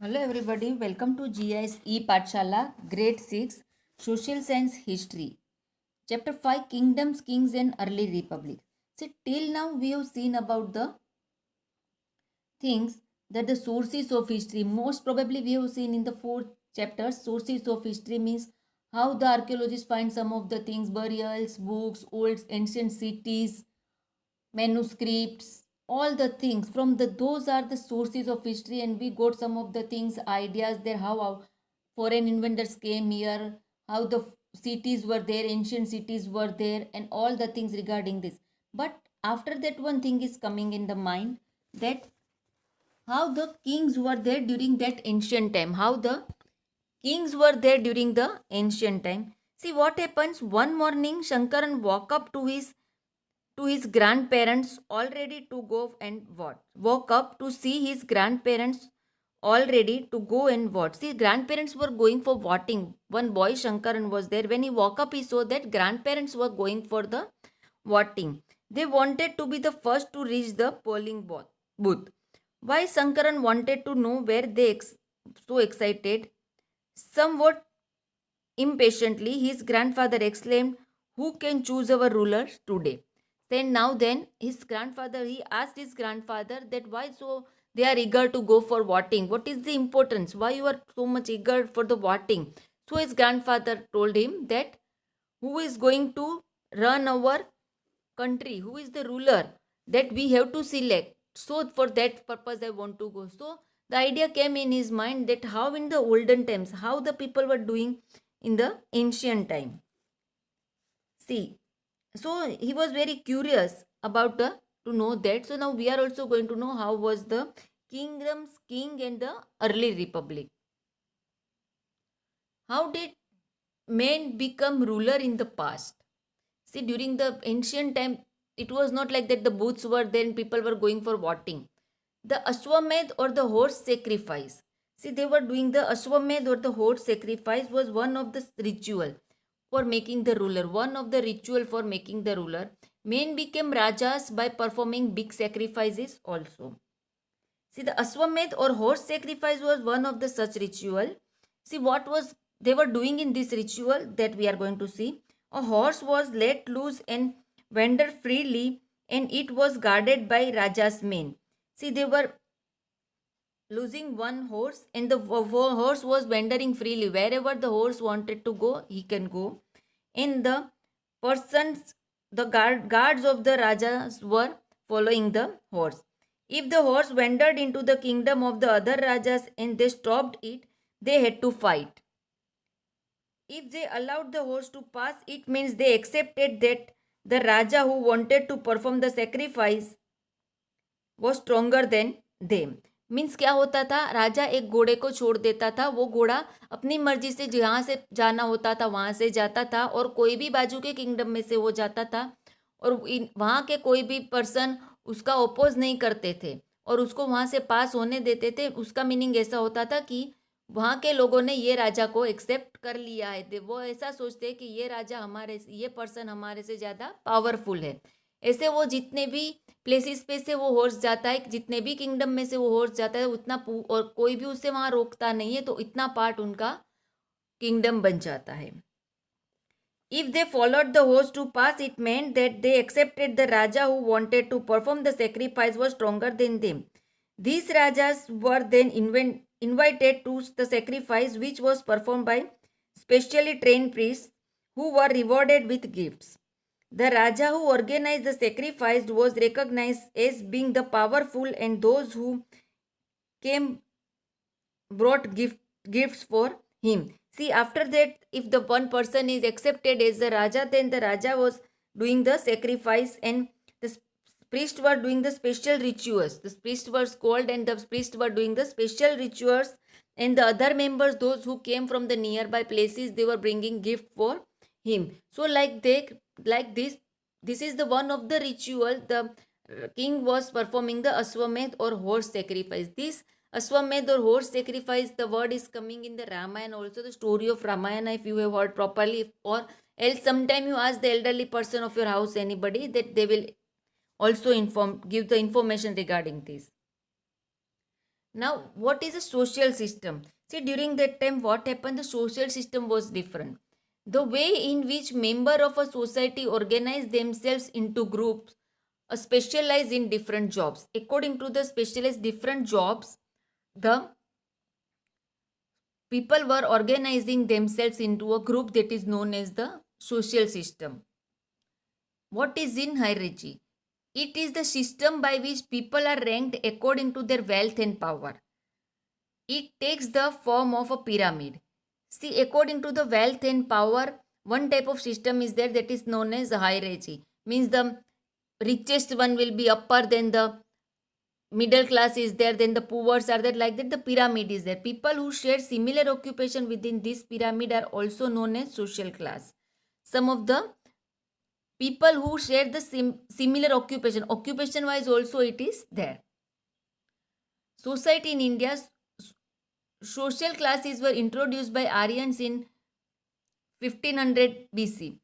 Hello everybody, welcome to GIS Pathshala, Grade 6, Social Science History. Chapter 5, Kingdoms, Kings and Early Republic. See, till now we have seen about the things that the sources of history. Most probably we have seen in the fourth chapter, sources of history means how the archaeologists find some of the things, burials, books, old ancient cities, manuscripts, all the things from the those are the sources of history, and we got some of the things ideas there, how our foreign inventors came here, how the cities were there, ancient cities were there, and all the things regarding this. But after that, one thing is coming in the mind, that how the kings were there during that ancient time, how the kings were there during the ancient time. See what happens, one morning Shankaran woke up to his grandparents already to go and what woke up to see his grandparents already to go and what. See, grandparents were going for voting. One boy Shankaran was there. When he woke up, he saw that grandparents were going for the voting. They wanted to be the first to reach the polling booth. Why Shankaran wanted to know where they so excited. Somewhat impatiently, his grandfather exclaimed, "Who can choose our rulers today?" Then now then, his grandfather, he asked his grandfather that why so they are eager to go for voting. What is the importance? Why you are so much eager for the voting? So his grandfather told him that who is going to run our country, who is the ruler, that we have to select. So for that purpose I want to go. So the idea came in his mind that how in the olden times, how the people were doing in the ancient time. See, so he was very curious about the to know that. So now we are also going to know how was the kingdoms, king and the early republic. How did men become ruler in the past? See, during the ancient time, it was not like that the booths were there and people were going for voting. The Ashwamedh or the horse sacrifice. See, they were doing the Ashwamedh or the horse sacrifice was one of the ritual for making the ruler. One of the ritual for making the ruler. Men became rajas by performing big sacrifices also. See, the Ashwamedh or horse sacrifice was one of the such ritual. See, what was they were doing in this ritual that we are going to see. A horse was let loose and wandered freely, and it was guarded by Raja's men. See, they were losing one horse, and the horse was wandering freely. Wherever the horse wanted to go, he can go. And the persons, the guards of the Rajas were following the horse. If the horse wandered into the kingdom of the other Rajas and they stopped it, they had to fight. If they allowed the horse to pass, it means they accepted that the Raja who wanted to perform the sacrifice was stronger than them. Means क्या होता था, राजा एक घोड़े को छोड़ देता था, वो घोड़ा अपनी मर्जी से जहाँ से जाना होता था वहाँ से जाता था, और कोई भी बाजू के किंगडम में से वो जाता था, और वहाँ के कोई भी पर्सन उसका ओपोज नहीं करते थे और उसको वहाँ से पास होने देते थे. उसका मीनिंग ऐसा होता था कि वहाँ के लोगों ने ये राजा को एक्सेप्ट कर लिया है. वो ऐसा सोचते हैं कि ये राजा हमारे, ये पर्सन हमारे से ज़्यादा पावरफुल है. ऐसे वो जितने भी प्लेसेस पे से वो हॉर्स जाता है, जितने भी किंगडम में से वो हॉर्स जाता है उतना, और कोई भी उसे वहाँ रोकता नहीं है, तो इतना पार्ट उनका किंगडम बन जाता है. If they followed the horse to pass, it meant that they accepted the Raja who wanted to perform the sacrifice was stronger than them. These Rajas were then invited to the sacrifice, which was performed by specially trained priests who were rewarded with gifts. The Raja who organized the sacrifice was recognized as being the powerful, and those who came brought gifts for him. See, after that, if the one person is accepted as the Raja, then the Raja was doing the sacrifice, and the priests were doing the special rituals. The priests were called, and the priests were doing the special rituals, and the other members, those who came from the nearby places, they were bringing gift for him. So like this is the one of the ritual the king was performing the Ashwamedh or horse sacrifice. This Ashwamedh or horse sacrifice, the word is coming in the Ramayana also, the story of Ramayana, if you have heard properly, or else sometime you ask the elderly person of your house, anybody, that they will also give the information regarding this. Now, what is a social system? See, during that time, what happened? The social system was different. The way in which member of a society organize themselves into groups, specialize in different jobs. According to the specialized different jobs, the people were organizing themselves into a group that is known as the social system. What is in hierarchy? It is the system by which people are ranked according to their wealth and power. It takes the form of a pyramid. See, according to the wealth and power, one type of system is there that is known as hierarchy. Means the richest one will be upper, then the middle class is there, then the poor are there, like that the pyramid is there. People who share similar occupation within this pyramid are also known as social class. Some of the people who share the similar occupation wise also it is there. Society in India, social classes were introduced by Aryans in 1500 BC.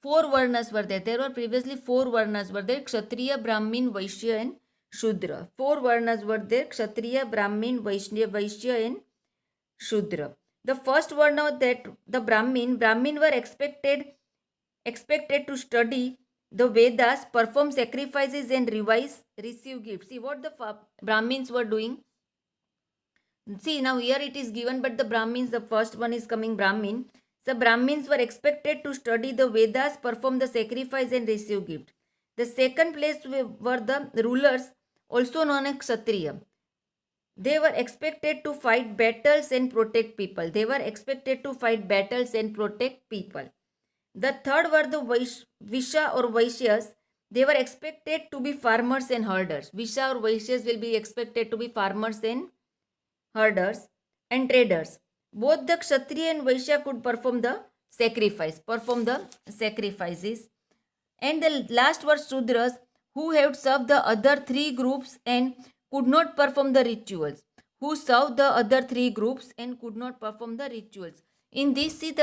Four Varnas were there. There were previously four Varnas were there: Kshatriya, Brahmin, Vaishya and Shudra. Four Varnas were there: Kshatriya, Brahmin, Vaishya and Shudra. The first Varna, that the Brahmin were expected to study the Vedas, perform sacrifices and receive gifts. See what the Brahmins were doing. See, now here it is given, but the Brahmins, the first one is coming Brahmin. The Brahmins were expected to study the Vedas, perform the sacrifice and receive gift. The second place were the rulers, also known as Kshatriya. They were expected to fight battles and protect people. They were expected to fight battles and protect people. The third were the Visha or Vaishyas. They were expected to be farmers and herders. Visha or Vaishyas will be expected to be farmers and herders and traders. Both the Kshatriya and Vaishya could perform the sacrifices. And the last were Sudras, who had served the other three groups and could not perform the rituals. Who served the other three groups and could not perform the rituals. In this, see,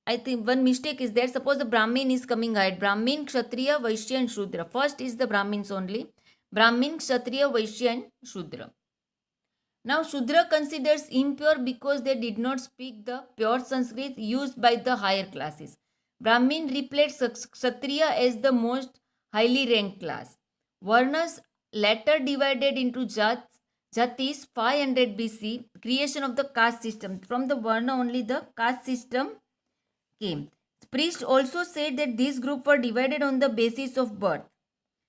I think one mistake is there. Suppose the Brahmin is coming ahead. Brahmin, Kshatriya, Vaishya and Shudra. First is the Brahmins only. Brahmin, Kshatriya, Vaishya and Shudra. Now, Shudra considers impure because they did not speak the pure Sanskrit used by the higher classes. Brahmin replaced Kshatriya as the most highly ranked class. Varnas later divided into Jatis 500 BC, creation of the caste system. From the Varna only the caste system came. Priests also said that these groups were divided on the basis of birth.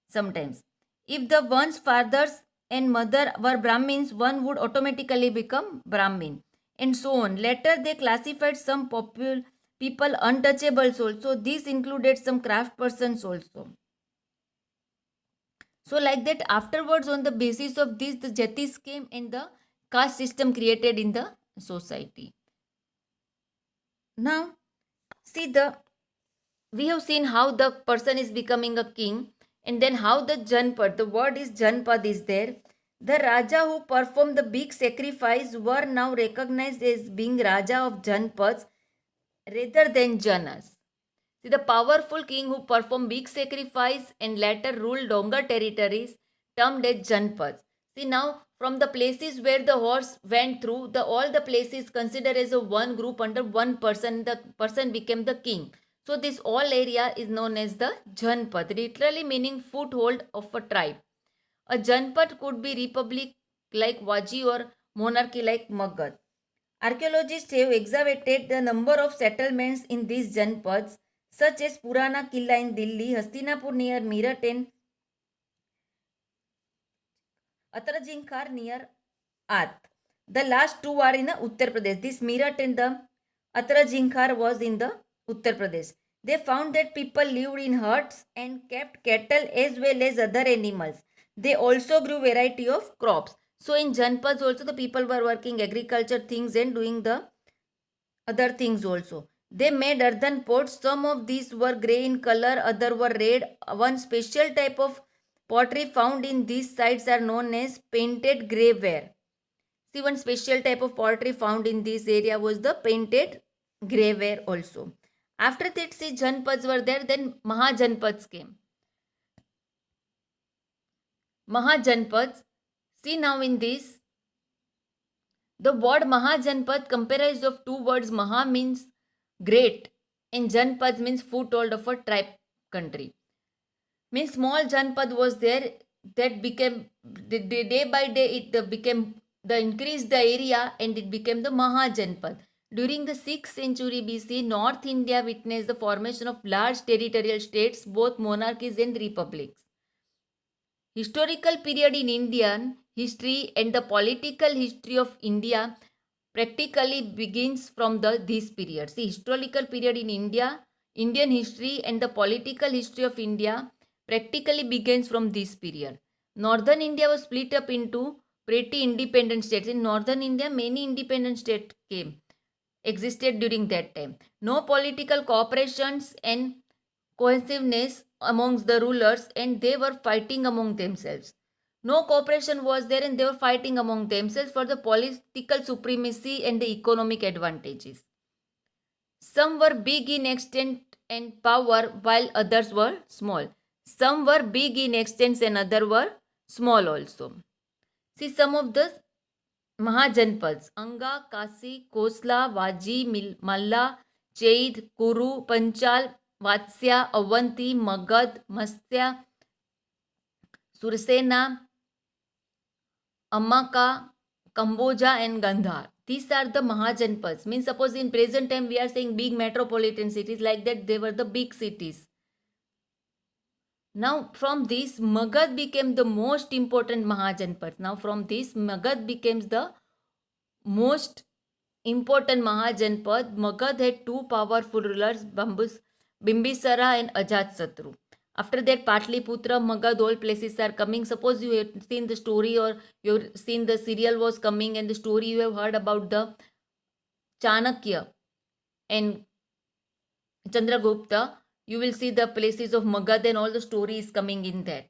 Sometimes, if the one's fathers and mother were Brahmins, one would automatically become Brahmin, and so on. Later, they classified some people untouchables also. This included some craft persons also. So, like that, afterwards, on the basis of this, the Jatis came and the caste system created in the society. Now, see, we have seen how the person is becoming a king, and then how the Janpad, the word is Janpad is there. The Raja who performed the big sacrifice were now recognized as being Raja of Janpads rather than Janas. See, the powerful king who performed big sacrifice and later ruled longer territories termed as Janpads. See, now from the places where the horse went through, all the places considered as a one group under one person, the person became the king. So this all area is known as the Janpad, literally meaning foothold of a tribe. A Janpad could be republic like Waji or monarchy like Magad. Archaeologists have excavated the number of settlements in these Janpads, such as Purana Killa in Delhi, Hastinapur near Meerut and Atrajinkar near Ath. The last two are in Uttar Pradesh. This Meerut and the Atrajinkar was in the Uttar Pradesh. They found that people lived in huts and kept cattle as well as other animals. They also grew variety of crops. So in Janpads also the people were working agriculture things and doing the other things also. They made earthen pots. Some of these were grey in color, other were red. One special type of pottery found in these sites are known as painted grey ware. See, one special type of pottery found in this area was the painted grey ware also. After that, see, Janpads were there, then Mahajanpads came. Mahajanpads, see now in this, The word Mahajanpad comprised of two words. Maha means great and Janpad means foothold of a tribe country. Means small Janpad was there, that became day by day it became the increased the area and it became the Mahajanpad. During the 6th century BC, North India witnessed the formation of large territorial states, both monarchies and republics. Historical period in Indian history and the political history of India practically begins from this period. See, historical period in India, Indian history and the political history of India practically begins from this period. Northern India was split up into pretty independent states. In Northern India, many independent states existed during that time. No political cooperations and cohesiveness amongst the rulers, and they were fighting among themselves. No cooperation was there and they were fighting among themselves for the political supremacy and the economic advantages. Some were big in extent and power while others were small. Some were big in extent and others were small also. See some of the Mahajanpads: Anga, Kasi, Kosla, Vaji, Malla, Chaid, Kuru, Panchal, Vatsya, Avanti, Magad, Mastya, Sursena, Amaka, Kamboja and Gandhar. These are the Mahajanpads. Means suppose in present time we are saying big metropolitan cities, like that they were the big cities. Now from this Magad became the most important Mahajanpad. Now from this Magad becomes the most important Mahajanpad. Magad had two powerful rulers, Bimbisara and Ajatsatru. After that, Patliputra, Magad, all places are coming. Suppose you have seen the story or you have seen the serial was coming and the story you have heard about the Chanakya and Chandragupta, you will see the places of Magad and all the story is coming in that.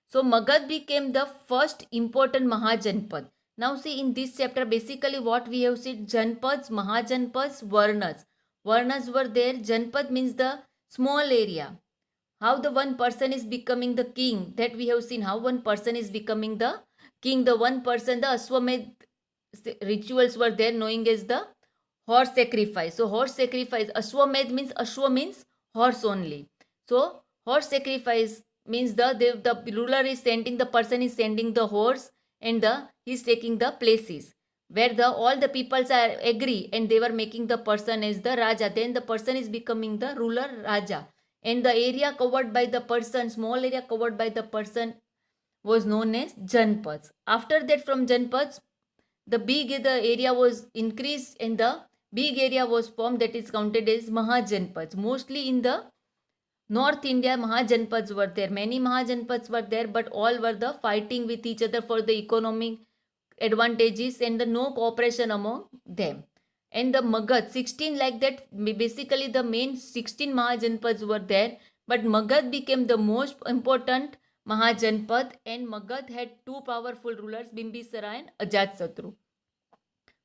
So Magad became the first important Mahajanpad. Now see in this chapter basically what we have said: Janpads, Mahajanpads, Varnas. Varnas were there. Janpad means the small area. How the one person is becoming the king, that we have seen how one person is becoming the king. The one person, the Ashwamedh rituals were there, knowing as the horse sacrifice. So horse sacrifice, Ashwamedh means Ashwa means horse only. So horse sacrifice means the ruler is sending, the person is sending the horse and he's taking the places where all the peoples are agree and they were making the person as the Raja. Then the person is becoming the ruler Raja. And the area covered by the person, small area covered by the person, was known as Janpads. After that, from Janpads, the area was increased and the big area was formed, that is counted as Mahajanpads. Mostly in the North India, Mahajanpads were there. Many Mahajanpads were there, but all were the fighting with each other for the economic advantages and the no cooperation among them. And the Magad, 16 like that, basically the main 16 Mahajanpads were there, but Magad became the most important Mahajanpad, and Magad had two powerful rulers, Bimbisara and Ajatsatru.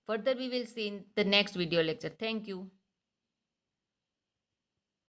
Further we will see in the next video lecture. Thank you.